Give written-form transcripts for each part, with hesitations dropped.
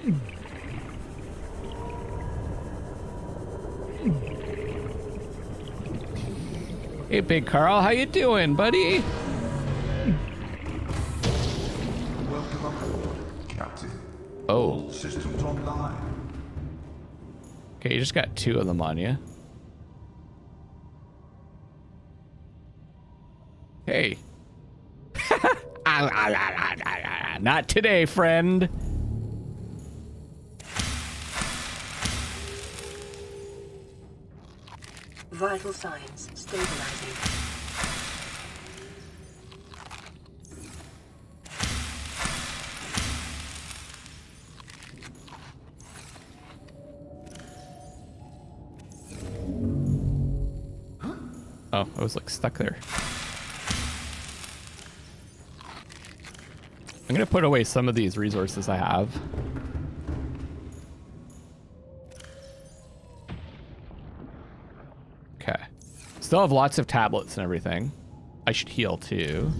Hey, Big Carl, how you doing, buddy? Welcome aboard, Captain. Oh. All systems online. Okay, you just got 2 of them on you. Hey. Not today, friend. Vital signs stabilizing. Oh, I was like stuck there. I'm gonna put away some of these resources I have. Okay. Still have lots of tablets and everything. I should heal too.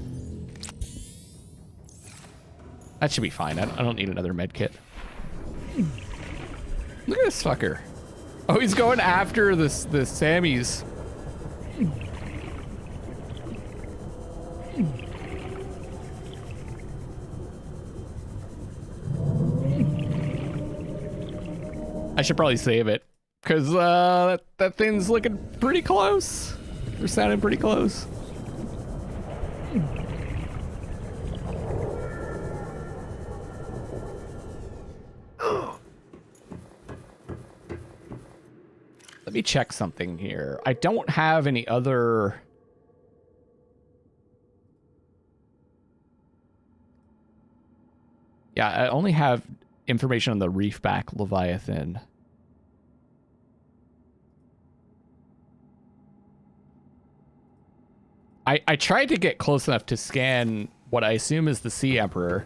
That should be fine. I don't need another med kit. Look at this fucker. Oh, he's going after the Sammys. I should probably save it, because that thing's looking pretty close. They're sounding pretty close. Let me check something here. I don't have any other... Yeah, I only have information on the reefback Leviathan. I tried to get close enough to scan what I assume is the Sea Emperor.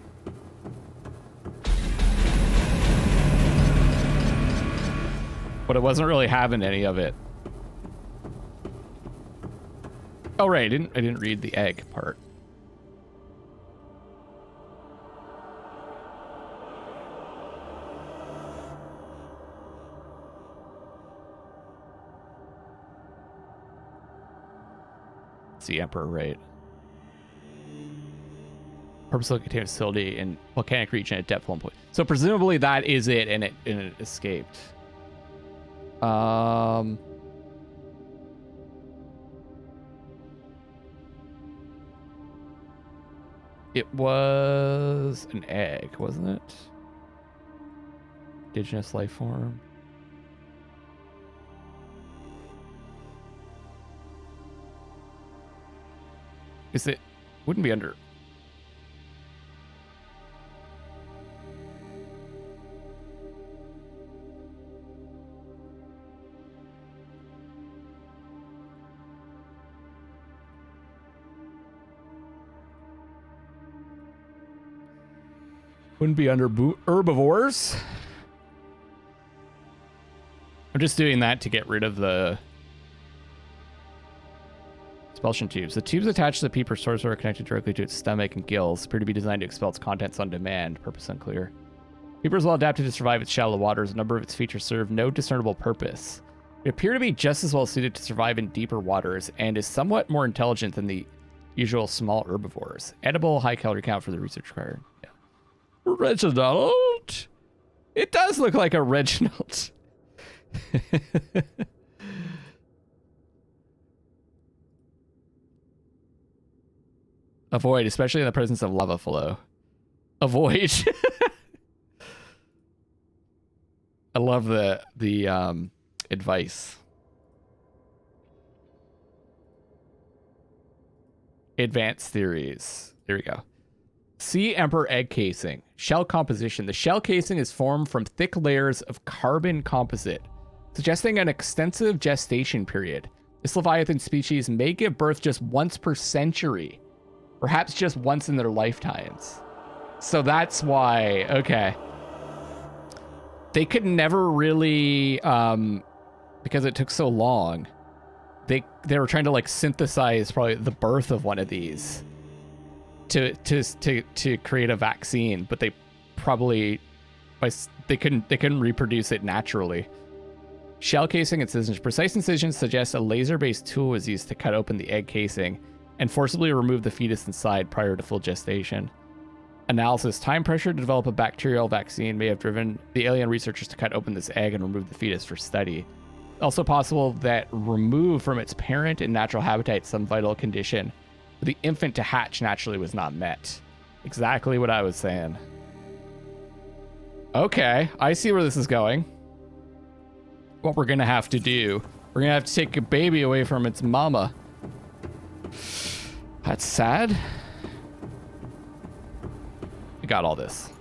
But it wasn't really having any of it. Oh right, I didn't read the egg part. The Emperor, right? Purposeful containment facility in volcanic region at depth 1 point. So presumably that is it, and it escaped. It was an egg, wasn't it? Indigenous life form. Is it? Wouldn't be under. Wouldn't be under herbivores. I'm just doing that to get rid of the expulsion tubes. The tubes attached to the peeper source are connected directly to its stomach and gills, appear to be designed to expel its contents on demand. Purpose unclear. Peeper is well adapted to survive its shallow waters. A number of its features serve no discernible purpose. It appear to be just as well suited to survive in deeper waters and is somewhat more intelligent than the usual small herbivores. Edible, high calorie count for the research required. Yeah. Reginald? It does look like a Reginald. Avoid, especially in the presence of lava flow. Avoid. I love the advice. Advanced theories. There we go. Sea Emperor egg casing. Shell composition. The shell casing is formed from thick layers of carbon composite, suggesting an extensive gestation period. This Leviathan species may give birth just once per century, perhaps just once in their lifetimes. So that's why, okay. They could never really, because it took so long, they were trying to like synthesize probably the birth of one of these to create a vaccine, but they probably They couldn't reproduce it naturally. Shell casing incisions. Precise incisions suggest a laser-based tool was used to cut open the egg casing and forcibly remove the fetus inside prior to full gestation. Analysis. Time pressure to develop a bacterial vaccine may have driven the alien researchers to cut open this egg and remove the fetus for study. Also possible that removed from its parent and natural habitat some vital condition for the infant to hatch naturally was not met. Exactly what I was saying. Okay, I see where this is going. What we're gonna have to do. We're gonna have to take a baby away from its mama. That's sad. We got all this.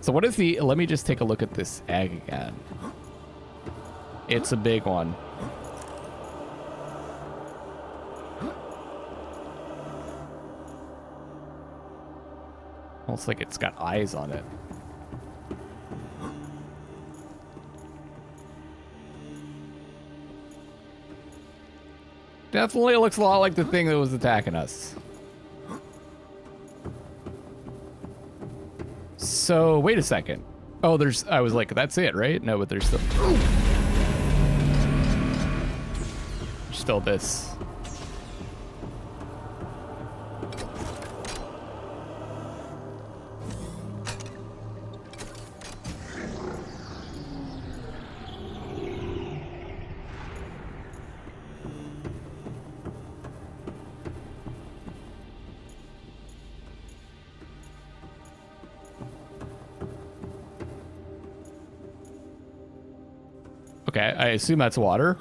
So what is the... Let me just take a look at this egg again. It's a big one. Almost like it's got eyes on it. Definitely looks a lot like the thing that was attacking us. So, wait a second. Oh, there's... I was like, that's it, right? No, but there's still... There's still this. Okay, I assume that's water.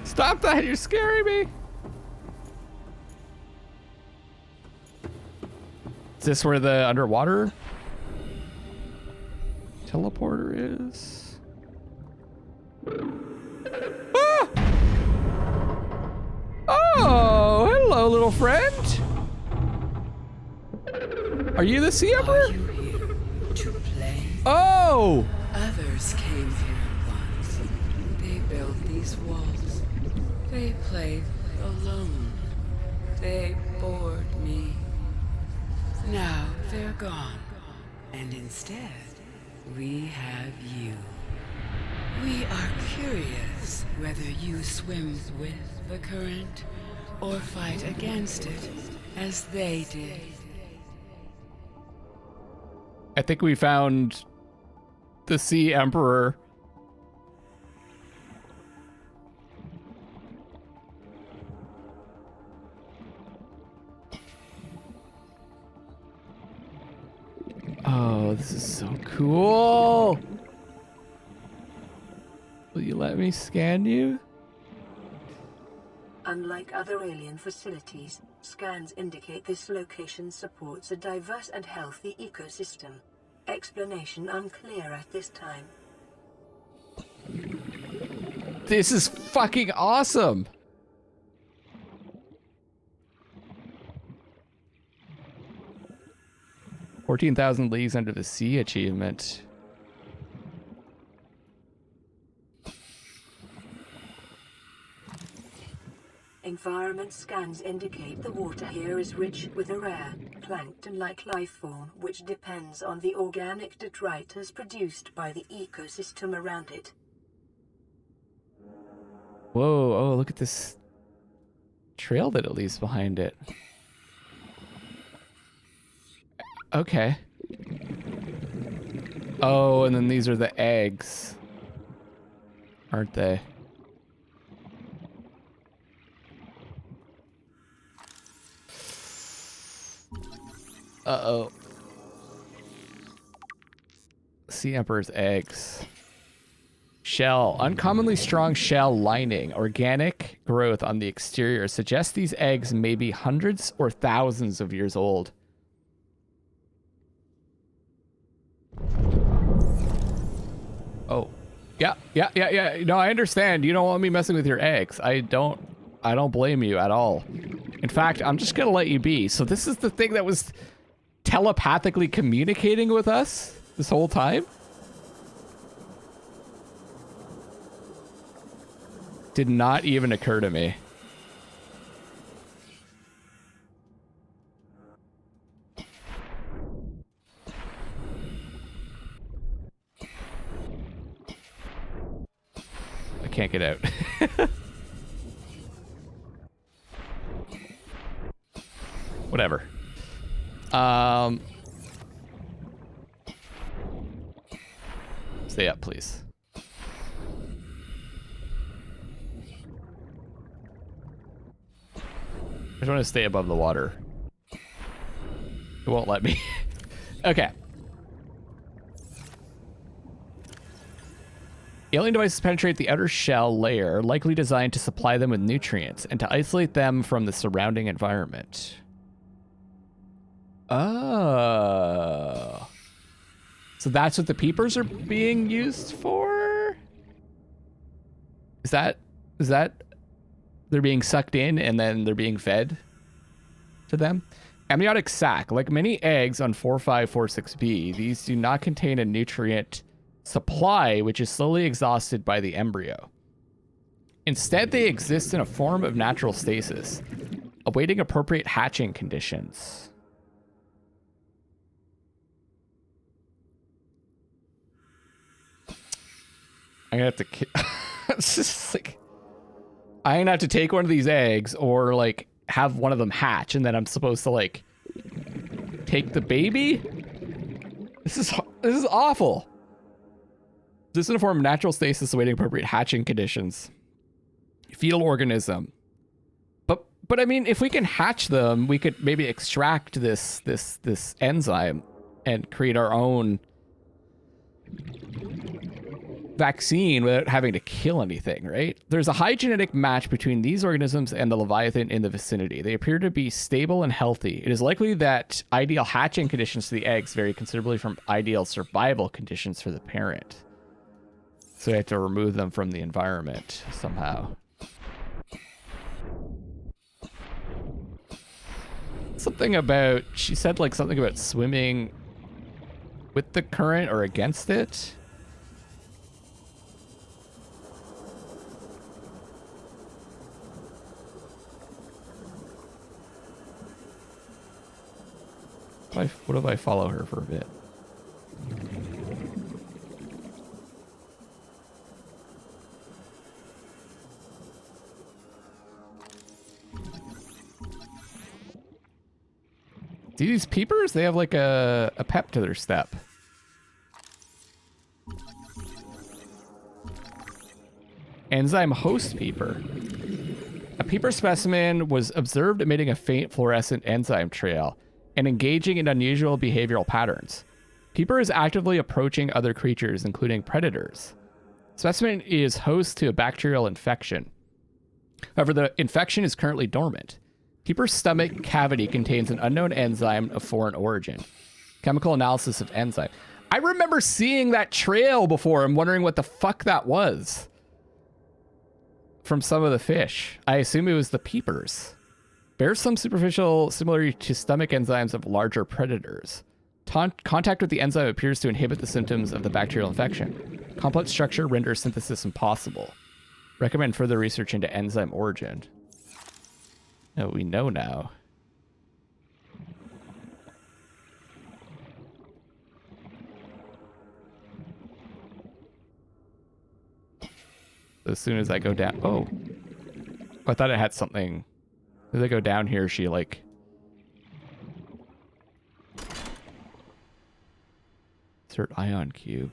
Stop that, you're scaring me. Is this where the underwater teleporter is? Ah! Oh, hello, little friend. Are you the Sea Emperor? Are you here to play? Oh! Others came here once. They built these walls. They played alone. They bored me. Now they're gone. And instead, we have you. We are curious whether you swim with the current or fight against it as they did. I think we found the Sea Emperor. Oh, this is so cool. Will you let me scan you? Unlike other alien facilities, scans indicate this location supports a diverse and healthy ecosystem. Explanation unclear at this time. This is fucking awesome. "14,000 Leagues Under the Sea" achievement. Environment scans indicate the water here is rich with a rare, plankton-like life form which depends on the organic detritus produced by the ecosystem around it. Whoa, oh, look at this trail that it leaves behind it. Okay. Oh, and then these are the eggs, aren't they? Uh-oh. Sea Emperor's eggs. Shell. Uncommonly strong shell lining. Organic growth on the exterior suggests these eggs may be hundreds or thousands of years old. Oh. Yeah. No, I understand. You don't want me messing with your eggs. I don't blame you at all. In fact, I'm just gonna let you be. So this is the thing that was telepathically communicating with us this whole time? Did not even occur to me. I can't get out. Whatever. Stay up, please. I just want to stay above the water. It won't let me. Okay. Alien devices penetrate the outer shell layer, likely designed to supply them with nutrients and to isolate them from the surrounding environment. Oh. So that's what the peepers are being used for? Is that they're being sucked in and then they're being fed to them? Amniotic sac. Like many eggs on 4546b, these do not contain a nutrient supply which is slowly exhausted by the embryo. Instead, they exist in a form of natural stasis, awaiting appropriate hatching conditions. I'm gonna have to it's just like I'm gonna have to take one of these eggs or like have one of them hatch and then I'm supposed to like take the baby. This is awful. This is in a form of natural stasis awaiting appropriate hatching conditions. Fetal organism. But I mean, if we can hatch them, we could maybe extract this enzyme and create our own vaccine without having to kill anything, right? There's a high genetic match between these organisms and the Leviathan in the vicinity. They appear to be stable and healthy. It is likely that ideal hatching conditions for the eggs vary considerably from ideal survival conditions for the parent. So we have to remove them from the environment somehow. Something about, she said like something about swimming with the current or against it. What if I follow her for a bit? See these peepers? They have like a pep to their step. Enzyme host peeper. A peeper specimen was observed emitting a faint fluorescent enzyme trail and engaging in unusual behavioral patterns. Peeper is actively approaching other creatures, including predators. Specimen is host to a bacterial infection. However, the infection is currently dormant. Peeper's stomach cavity contains an unknown enzyme of foreign origin. Chemical analysis of enzyme. I remember seeing that trail before and wondering what the fuck that was. From some of the fish. I assume it was the peepers. Bears some superficial similarity to stomach enzymes of larger predators. Contact with the enzyme appears to inhibit the symptoms of the bacterial infection. Complex structure renders synthesis impossible. Recommend further research into enzyme origin. No, we know now. As soon as I go down... Oh. I thought it had something... As I go down here, she like... Insert ion cube.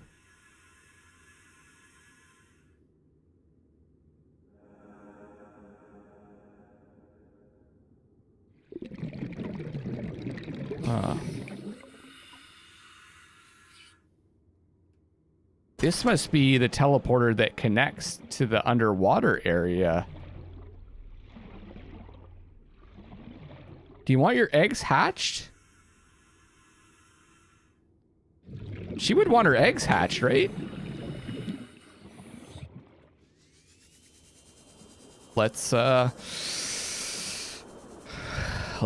This must be the teleporter that connects to the underwater area. Do you want your eggs hatched? She would want her eggs hatched, right? Let's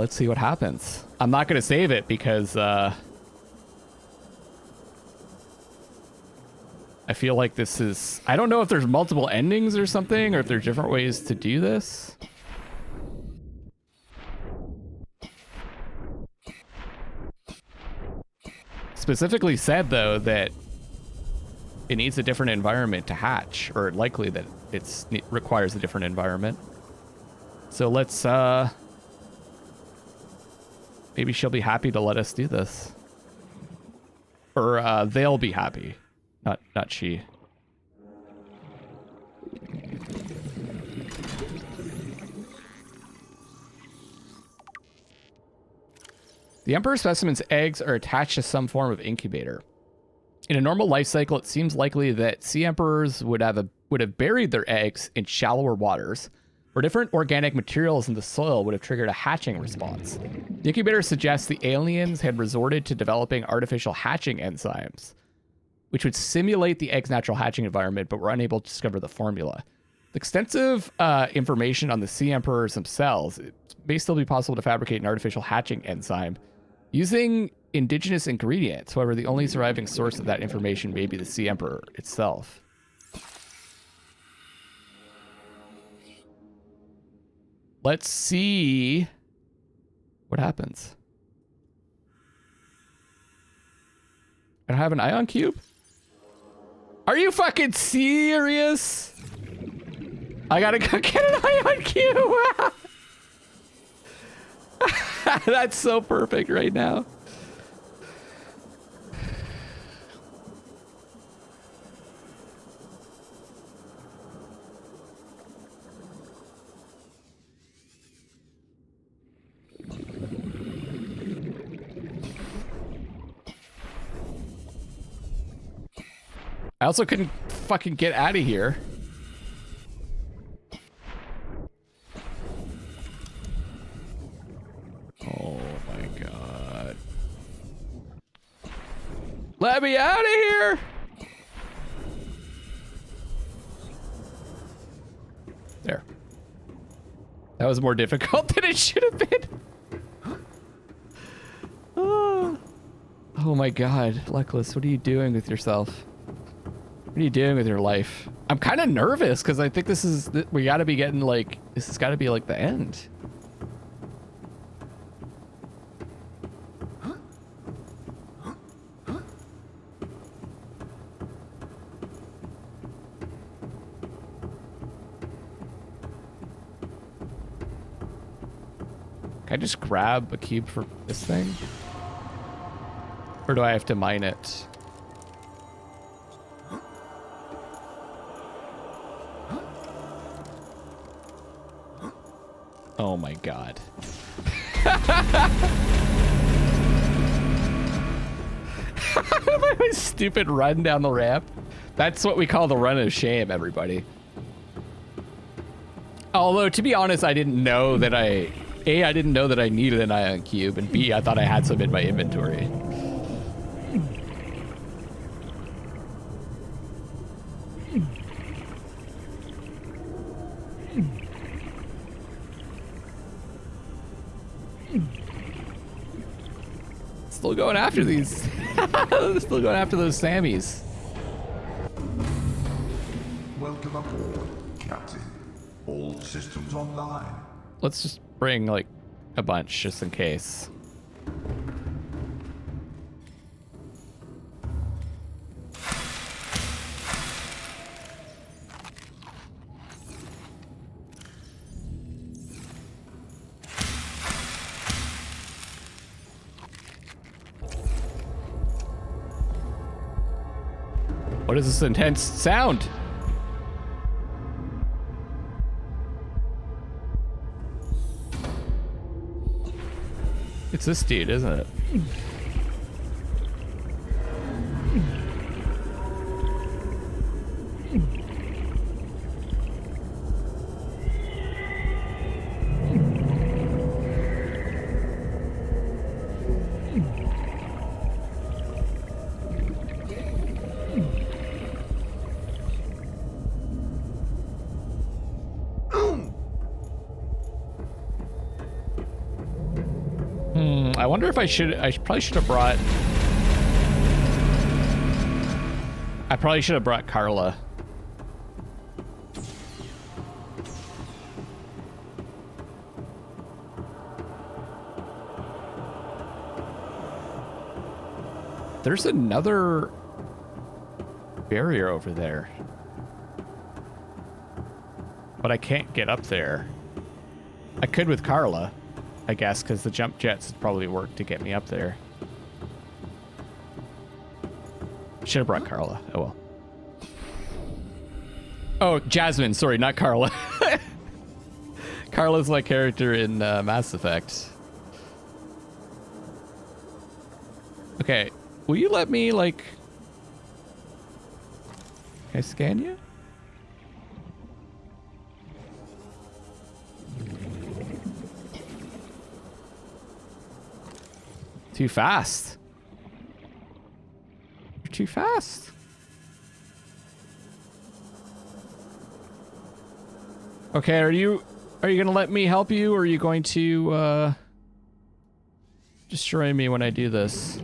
see what happens. I'm not going to save it because I feel like this is... I don't know if there's multiple endings or something, or if there's different ways to do this. Specifically said, though, that it needs a different environment to hatch, or likely that it requires a different environment. So let's... maybe she'll be happy to let us do this. Or they'll be happy. Not she. The Emperor specimen's eggs are attached to some form of incubator. In a normal life cycle, it seems likely that sea emperors would have buried their eggs in shallower waters, where different organic materials in the soil would have triggered a hatching response. The incubator suggests the aliens had resorted to developing artificial hatching enzymes, which would simulate the egg's natural hatching environment, but were unable to discover the formula. The extensive information on the sea emperors themselves, it may still be possible to fabricate an artificial hatching enzyme using indigenous ingredients. However, the only surviving source of that information may be the sea emperor itself. Let's see what happens. I don't have an ion cube? Are you fucking serious? I gotta go get an ion cube. That's so perfect right now. I also couldn't fucking get out of here. Oh my god. Let me out of here! There. That was more difficult than it should have been. Oh my god, Luckless, what are you doing with yourself? What are you doing with your life? I'm kind of nervous because I think this is... we gotta be getting like... this has got to be like the end. Can I just grab a cube for this thing? Or do I have to mine it? Oh my god. My stupid run down the ramp. That's what we call the run of shame, everybody. Although, to be honest, I didn't know that I didn't know that I needed an ion cube, and B, I thought I had some in my inventory. Still going after these. Still going after those Sammies. Welcome aboard, Captain. All systems online. Let's just bring like a bunch just in case. What is this intense sound? It's this dude, isn't it? I wonder if I probably should have brought... I probably should have brought Carla. There's another barrier over there. But I can't get up there. I could with Carla, I guess, because the jump jets would probably work to get me up there. Should have brought Carla. Oh well. Oh, Jasmine. Sorry, not Carla. Carla's my character in Mass Effect. Okay. Will you let me, like... Can I scan you? Too fast. You're too fast. Okay, are you gonna let me help you, or are you going to destroy me when I do this?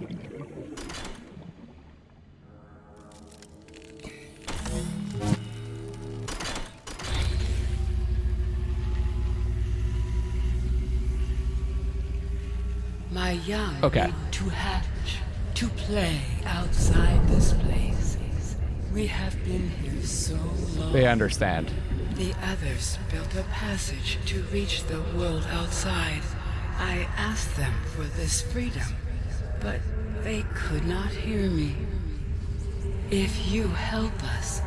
My young Okay. need to hatch, to play outside this place. We have been here so long. They understand. The others built a passage to reach the world outside. I asked them for this freedom, but they could not hear me. If you help us,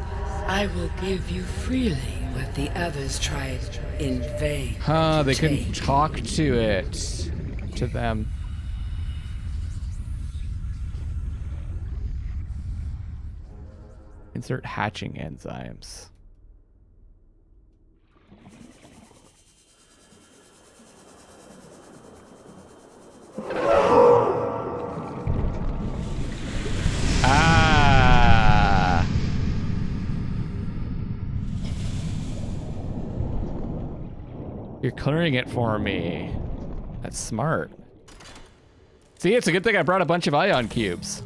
I will give you freely what the others tried in vain. Huh, to they couldn't take. talk to it. To them. Insert hatching enzymes. Ah. You're clearing it for me. That's smart. See, it's a good thing I brought a bunch of ion cubes.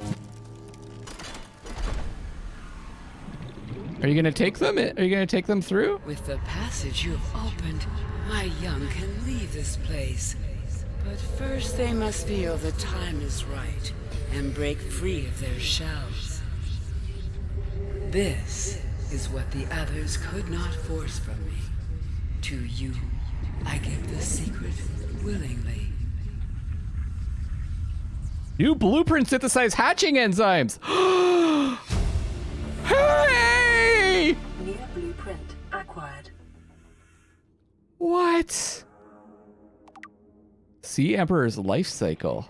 Are you gonna take them? Are you gonna take them through? With the passage you have opened, my young can leave this place. But first they must feel the time is right and break free of their shells. This is what the others could not force from me. To you, I give the secret willingly. New blueprint synthesize hatching enzymes. Hey! New blueprint acquired. What? Sea Emperor's life cycle.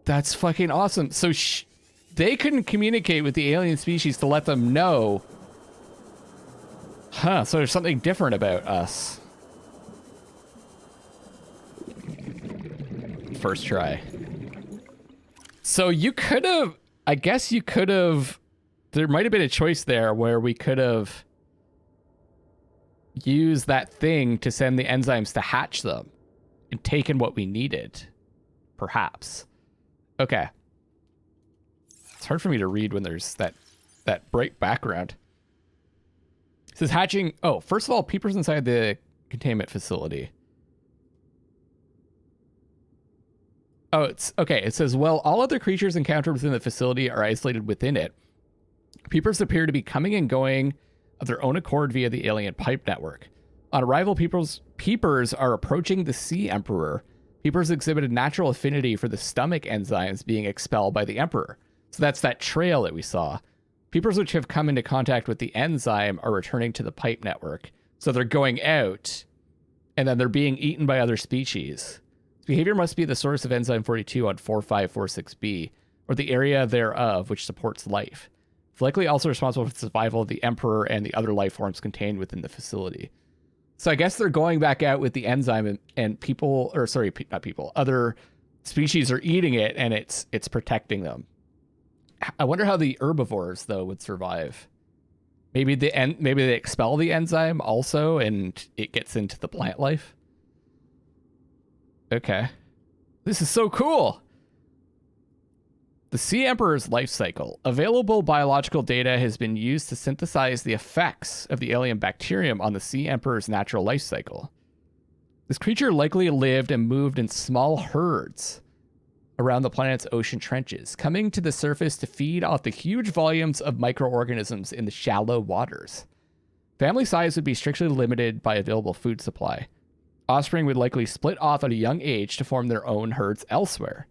That's fucking awesome. So they couldn't communicate with the alien species to let them know. Huh, so there's something different about us. First try. So you could have, I guess you could have, there might have been a choice there where we could have used that thing to send the enzymes to hatch them and taken what we needed. Perhaps. Okay. It's hard for me to read when there's that bright background. It says hatching. Oh, first of all, peepers inside the containment facility. Oh, it's okay. It says, well, all other creatures encountered within the facility are isolated within it. Peepers appear to be coming and going of their own accord via the alien pipe network. On arrival, peepers are approaching the Sea Emperor. Peepers exhibited natural affinity for the stomach enzymes being expelled by the Emperor. So that's that trail that we saw. Peepers which have come into contact with the enzyme are returning to the pipe network. So they're going out, and then they're being eaten by other species. Behavior must be the source of enzyme 42 on 4546b, or the area thereof which supports life. It's likely also responsible for the survival of the Emperor and the other life forms contained within the facility. So I guess they're going back out with the enzyme, and people, or sorry, not people, other species are eating it, and it's protecting them. I wonder how the herbivores though would survive. Maybe they expel the enzyme also, and it gets into the plant life. Okay. This is so cool. The Sea Emperor's life cycle. Available biological data has been used to synthesize the effects of the alien bacterium on the Sea Emperor's natural life cycle. This creature likely lived and moved in small herds around the planet's ocean trenches, coming to the surface to feed off the huge volumes of microorganisms in the shallow waters. Family size would be strictly limited by available food supply. Offspring would likely split off at a young age to form their own herds elsewhere.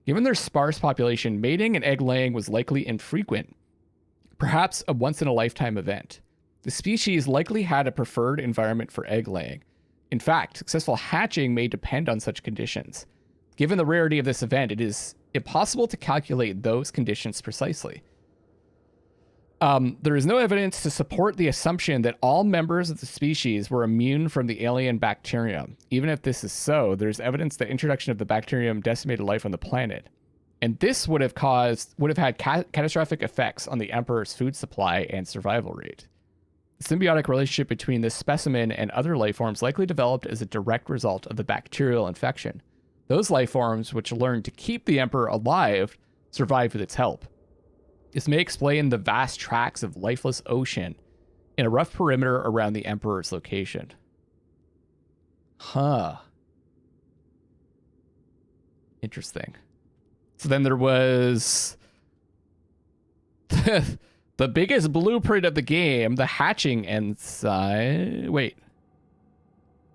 Given their sparse population, mating and egg laying was likely infrequent, perhaps a once-in-a-lifetime event. The species likely had a preferred environment for egg laying. In fact, successful hatching may depend on such conditions. Given the rarity of this event, it is impossible to calculate those conditions precisely. There is no evidence to support the assumption that all members of the species were immune from the alien bacterium. Even if this is so, there's evidence that introduction of the bacterium decimated life on the planet. And this would have had catastrophic effects on the Emperor's food supply and survival rate. The symbiotic relationship between this specimen and other life forms likely developed as a direct result of the bacterial infection. Those life forms, which learned to keep the Emperor alive, survived with its help. This may explain the vast tracts of lifeless ocean in a rough perimeter around the Emperor's location. Huh. Interesting. So then there was the biggest blueprint of the game, the hatching enzyme. Wait.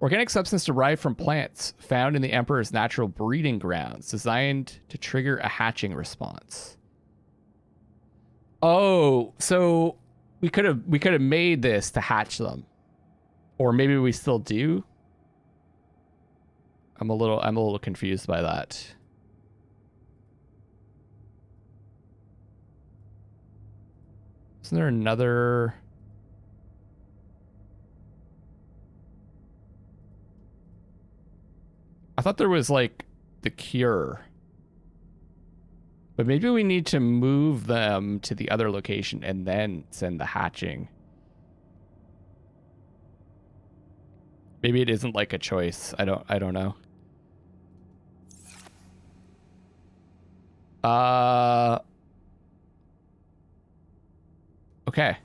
Organic substance derived from plants found in the Emperor's natural breeding grounds, designed to trigger a hatching response. Oh, so we could have made this to hatch them. Or maybe we still do. I'm a little confused by that. Isn't there another? I thought there was like the cure. But maybe we need to move them to the other location and then send the hatching. Maybe it isn't like a choice. I don't know. Okay.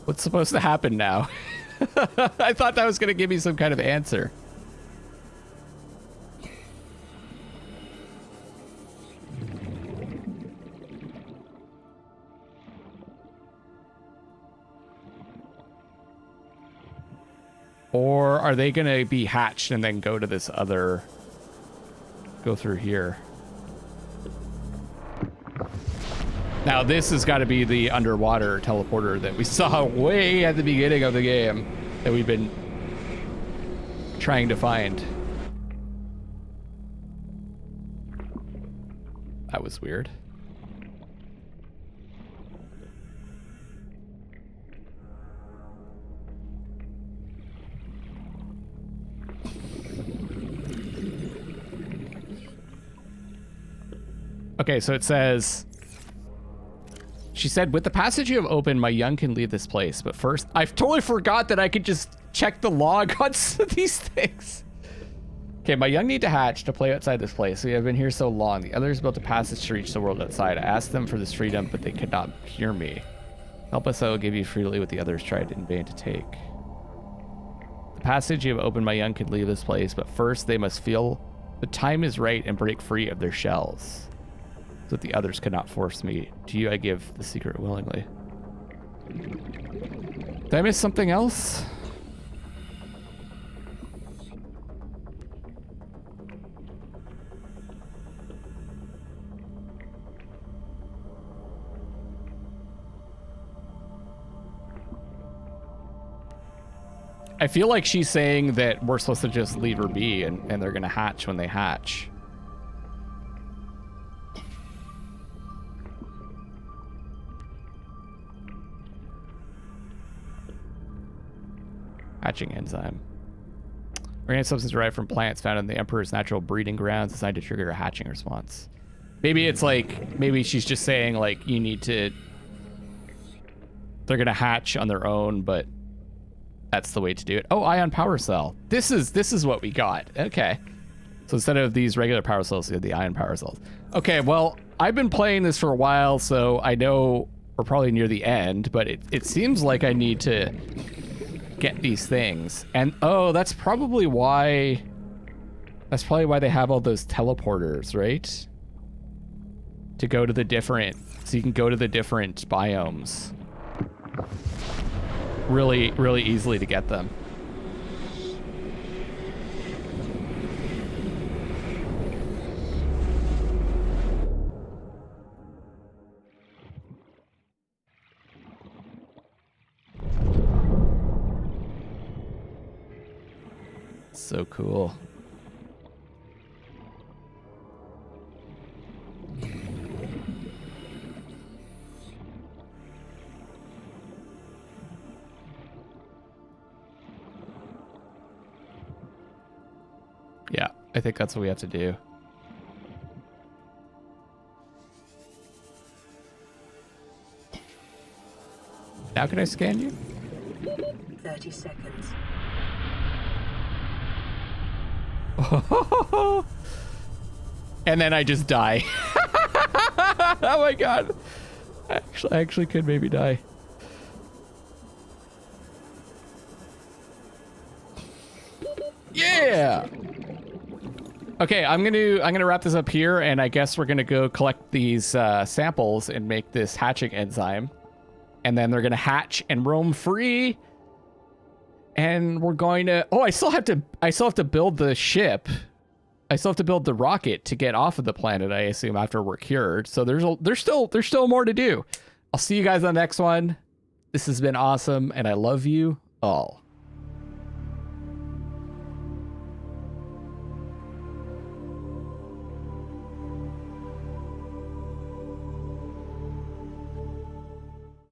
What's supposed to happen now? I thought that was going to give me some kind of answer. Or are they going to be hatched and then go to this other... Go through here? Now, this has got to be the underwater teleporter that we saw way at the beginning of the game that we've been trying to find. That was weird. Okay, so it says... She said, with the passage you have opened, my young can leave this place. But first, I've totally forgot that I could just check the log on these things. Okay, my young need to hatch to play outside this place. We have been here so long. The others built a passage to reach the world outside. I asked them for this freedom, but they could not hear me. Help us, I will give you freely what the others tried in vain to take. The passage you have opened, my young can leave this place. But first, they must feel the time is right and break free of their shells. So that the others could not force me. To you I give the secret willingly. Did I miss something else? I feel like she's saying that we're supposed to just leave her be and they're gonna hatch when they hatch. Hatching enzyme. Organic substance derived from plants found in the Emperor's natural breeding grounds designed to trigger a hatching response. Maybe it's like, maybe she's just saying like you need to, they're gonna hatch on their own, but that's the way to do it. Oh, ion power cell. This is what we got. Okay. So instead of these regular power cells, we have the ion power cells. Okay, well, I've been playing this for a while, so I know we're probably near the end, but it seems like I need to get these things. And oh, that's probably why they have all those teleporters, right? To go to the different, so you can go to the different biomes really, really easily to get them. So cool. Yeah, I think that's what we have to do. Now can I scan you? 30 seconds. And then I just die. Oh my god. I actually could maybe die. Yeah. Okay, I'm gonna wrap this up here, and I guess we're gonna go collect these samples and make this hatching enzyme, and then they're gonna hatch and roam free. And we're going to. Oh, I still have to build the ship. I still have to build the rocket to get off of the planet, I assume, after we're cured. So there's still more to do. I'll see you guys on the next one. This has been awesome, and I love you all.